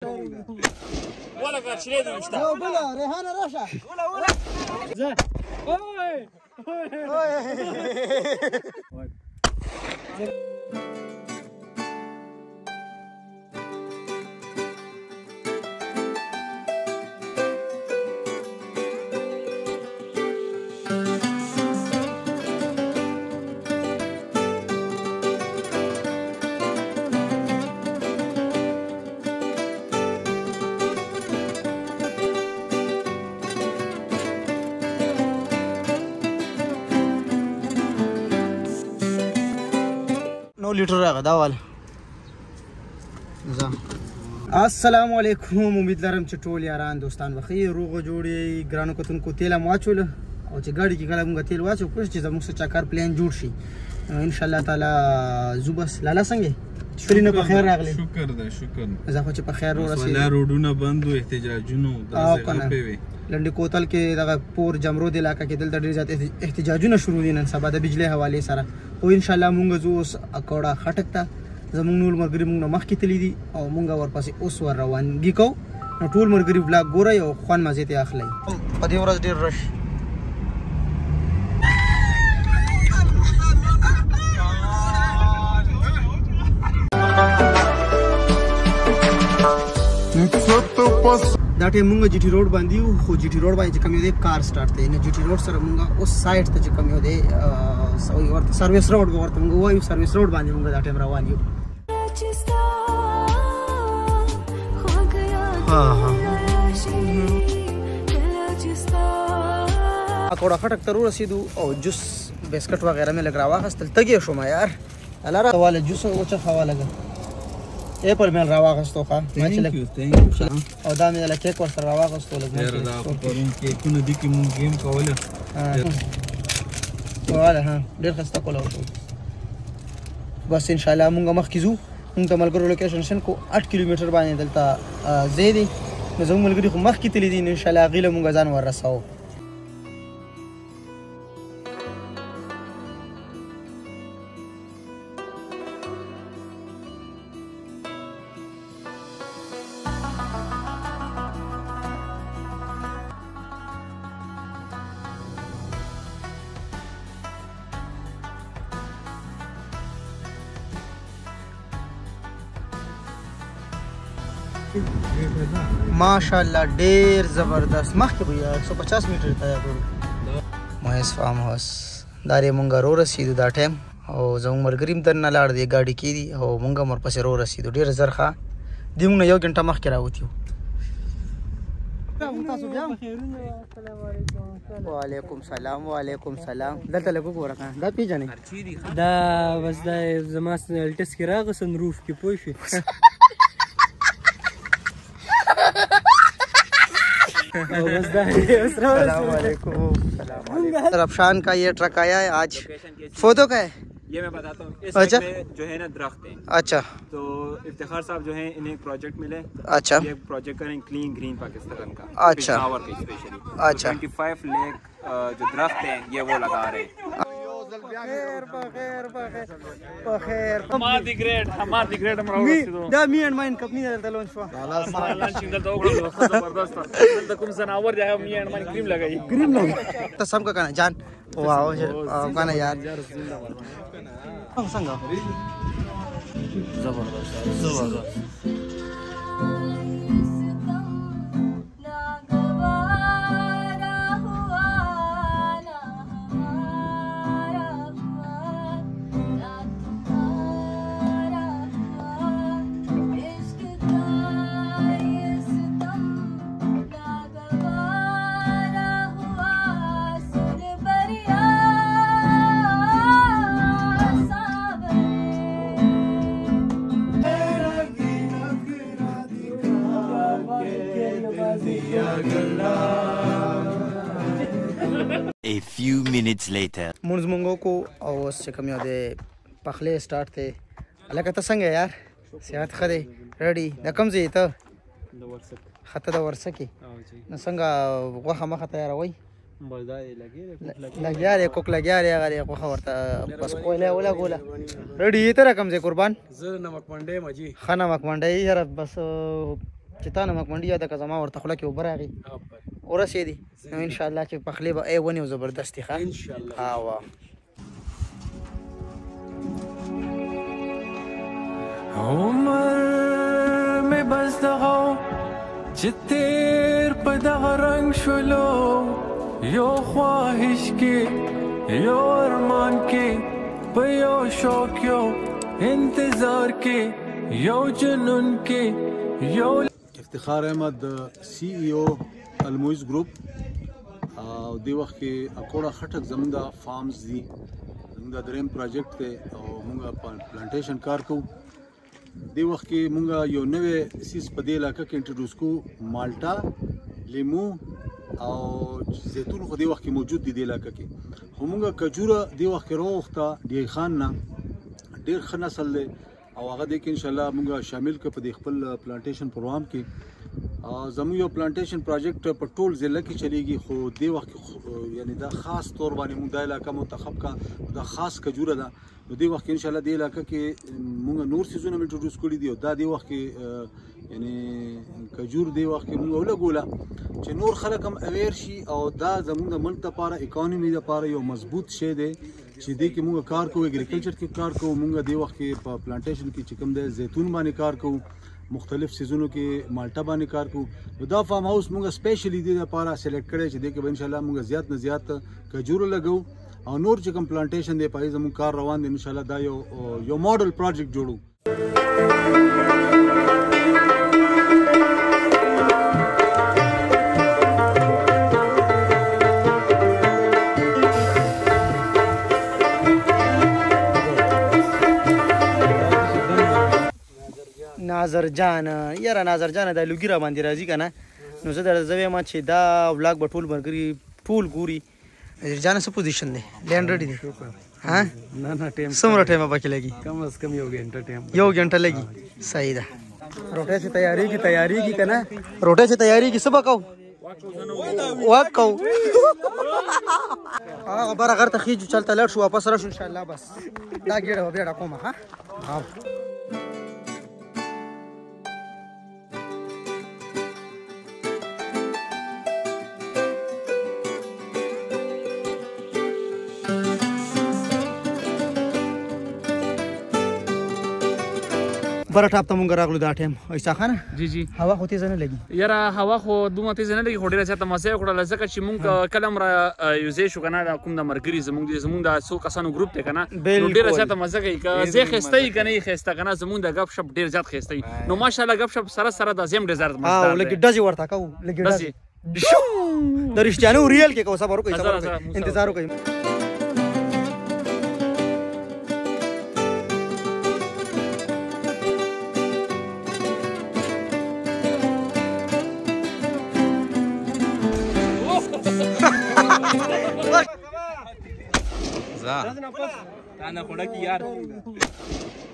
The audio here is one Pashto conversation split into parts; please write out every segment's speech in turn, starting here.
ولا قال شريد ومشتاق يا بلا ريحانة رشا ولا زين اوي लीटर रागा दावाल अस्सलाम वालेकुम उम्मीद लरम چې ټول یاران دوستان بخیر روغ جوړي ګرانو کتونکو تیل مواچول او چې ګاډي کې کله موږ تیل واچو کوم چې زموږ څخه چکر پلان جوړ شي ان شاء الله تعالی زوبس لالا څنګه شکرینه په خیر راغلی شکر ده شکر زه خو چې په خیر ورسې ولا روډونه بند او احتجاجونه درځه په وی لنډی کوتل کې دغه پور جمرود علاقہ کې دلته ډیر زیات احتجاجونه شروع دي نن سبا د بجلی حواله سره او ان شاء الله مونږ زوس اکوړه خټک ته زمونږ نور مرګري مونږ مخ کې تللی دي او مونږ ورپسې اوس ور روانګي کو نو ټول مرګري بلاک ګوري او خوان مزه ته اخلي په دې ورځ ډیر رش دا ټیم مونږ جی ټی روډ باندې یو خو جی ټی روډ باندې کوم یو دی کار سٹارټ دی نه جی ټی روډ سره مونږ اوس سایډ ته کوم یو دی سوي ورته سرویس روډ ورته مونږ وایو سرویس روډ باندې مونږ دا ټیم روان یو اکوړه خټک ته ورسېدو او جوس بسکټ وغیرہ مې لګ راواخستل تګې شوم یار الله راواله جوس وچه خوا لګه ایپل مل راواغستو ښه او دا مې له کیک ورسره راواغستو لږ دا پرون کیکونه دي کې مونږ گیم کوله واله ها ډېر خسته کوله بس ان شاء الله مونږ مخکې ځو مونږ ته ملګرو لوکیشن شن کو 8 کیلومتر باندې دلته زیدي نو زموږ ملګري خو مخکې تللی دي ان شاء الله غیله مونږ ځان ورساو ماشاءالله ډیر زبردست مخکې بیا 150 میټر ته یو مهیس فارم هاوس دا ری مونږ رو رسیدو دا ټایم او زموږ مرګریم درنه لاړ دی ګاډي کې دي او مونږ مر پسې رو رسیدو ډیر زر ښه دی مونږ یو غنټه مخکې راوتیو وعلیکم سلام وعلیکم سلام دلته لګو ورکه دا پیژنې دا بس دا زما الټس کې راغسن روف کې پوه شي السلام علیکم رفشان کا یہ ٹرک آیا ہے آج فوٹو کا ہے یہ میں بتاتا ہوں اس میں جو ہے نا درخت ہیں اچھا تو افتخار صاحب جو ہیں انہیں پروجیکٹ ملے اچھا یہ پروجیکٹ کریں کلین گرین پاکستان کا اچھا اچھا 25 لیک جو درخت ہیں یہ وہ لگا رہے ہیں حماد دی گریډ امر ورسېدو دا می ان ماین کمپنی دلته لون شو لانچ دلته وکړو زبردست دلته کوم زناور دی می ان ماین کریم لګای ته سم کا کنه جان واو کنه یار څنګه زبردست A few minutes later. مونږ مونږ کو او څه کوم یو دی پخله سٹارټ ته لکه ته څنګه یار صحت خره ریډي د کوم ځای ته د ورسک خطه د ورسکی نو څنګه غوخه مخه تیاروي بلدای لګیاره کوک لګیاره غری غوخه ورته بس کوله ولا ګوله ریډي ته رقم ځای قربان زه نمک منډه مجي خانه نمک منډه یاره بس چې تا نمک منډي یاده که زما ورته خوله کې اوبه راغي ورسېدي نو انشاءالله چې پخلی به ونیو زبردستي ښه ها واه عمر میں بس دغو چې تیر په دغه رنگ شولو یو خواهش کې یو ارمان کې په یو شوق یو انتظار کې یو جنون کې یو افتخار احمد سی ای او المویز گروپ او دی وخت کې اکوړه خټک زمونږ د فارمز دي زمونږ د دریم پروجیکټ دی او موږ پلانټیشن کار کوو دی وخت کې موږ یو نوې سیس په دې علاقه کې انټروډوس کوو مالټا لیمو او زیتون خو دې وخت کې موجود دي دې علاقه کې خو موږ کجوره دې وخت کې راوخته ډی خان نه ډېر ښه نسل دی او هغه دې کې انشاءالله موږ شامل کړو په دې خپل پلانټیشن پروګرام کې زموږ یو پلانټیشن پروجیکټ په ټول ضلع کې چلیږي خو دې وخت کې یعنی دا خاص طور باندې موږ دا علاقه منتخب کا دا خاص کجوره ده نو دې وخت کې انشاءالله دې علاقه کې موږ نور سیزونه انټروډوس کړي دي او دا دې وخت کې یعنی کجور دې وخت کې موږ ولګوله چې نور خلک هم اویر شي او دا زموږ د ملک لپاره اکانومي لپاره یو مضبوط شی دی چې دې کې موږ کار کوو اګریکلچر کې کار کوو موږ دې وخت کې په پلانټیشن کې چې کوم دی زیتون باندې کار کوو مختلف سیزونو کې مالټا باندې کار کوو نو دا فارم هاوس موږ سپیشلی دې لپاره سلیکټ کړی چې دې کې به انشاءالله موږ زیات نه زیات کجورو لګو او نور چې کوم پلانټیشن دی په زموږ کار روان دی انشاءالله دا یو ماډل پروجیکټ جوړو ناظر جان یاره ناظر جان دا لوګي را باندې راځي که نه نو زه درته زه وایم چې دا ولاګ به ټول ملګري ټول ګوري ناظر جان څه پوزیشن دی لینډ ریډي دی ها نه ټایم څومره ټایم پکې لګي کم از کم یو غنټه ټایم یو غنټه لګي صحیح ده روټه چې تیاری کی که نه روټه چې تیاری کی څه به کوو واک کوو هغه بره غر ته خیجو چلته لړ شو واپس راشو انشاءالله بس دا ګېډه به بیا ډکومه ها بره ټاپ ته مونږ راغلو دا ټایم ایسا خانه جی جی هوا خو تیزه نه لګي یاره هوا خو دومره تیزه نه لګي خو ډېره زیاته مزه یې وکړله ځکه چې مونږ کله هم را یوځای شو که نه کوم د ملګري زمونږ د څو کسانو ګروپ دی که نه نو ډېره زیاته مزه کوي که زه ښایسته یي که نه یې ښایسته که نه زمونږ د گپ شپ ډېر زیات ښایسته یي نو ماشاءالله گپ شپ سره سره دا زه هم ډېر زیات مزدار دی لږ ډزې ورته کوو لږ ډزې د رښتیانو ریل کې کوو صبر وکړئ انتظار وکړئ انا خوراك يار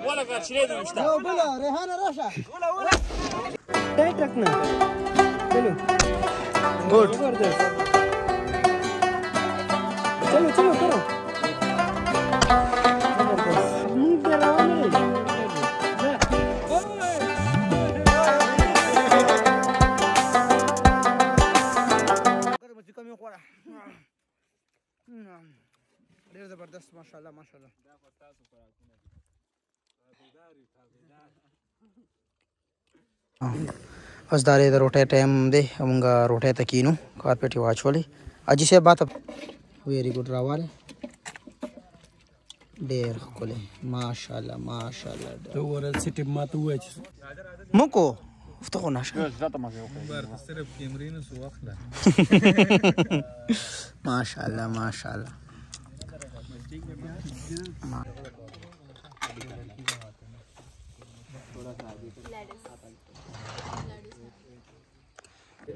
ولا قرشلي دي مشتا بلا ريحانه راشا ولا ټیک رکھنا چلو ګډ چلو کرو ډېر زبردست ماشاءالله اوس دا د روټۍ ټایم دی موږ روټۍ ته کینو کارپېټ یې واچولې اجي صاحب باته ویری ګډ راواله ډېر ښکلی ماشاءالله ته ورل سټپ ماته ووایه چې موکو افتخو نشه صرف کیمرې نه سو واخله ماشاءالله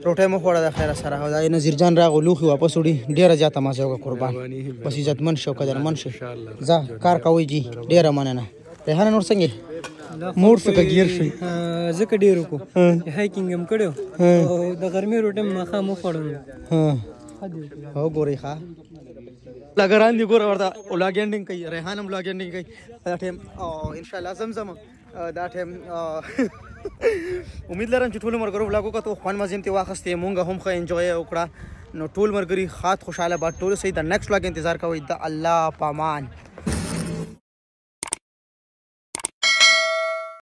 روټۍ مو خوړه د خیره سره دا نظیر جان راغو لوښي واپس وړي ډېره زیاته مزه وکړه قربان بس عزتمن شو قدرمن شو ځه کار کوئ جي ډېره مننه ریحانه نور څنګه موډ څخه گیر شي ځکه ډېر وکړو هایکینګ هم کړو او د غرمې روټۍ ماښام وخوړم هو ګورئ ښه لګران دي ګوره ورته ولاګینډینګ کوي ریحان هم ولاګینډینګ کوي دا ټایم ان شاء الله زمزم دا ټایم امید لرم چې ټول مرګرو ولاګو کتو خوان مزیم ته واخستې مونږ هم خو انجوای وکړه نو ټول مرګري خاط خوشاله با ټول سي د نیکسټ ولاګ انتظار کوي د الله پامان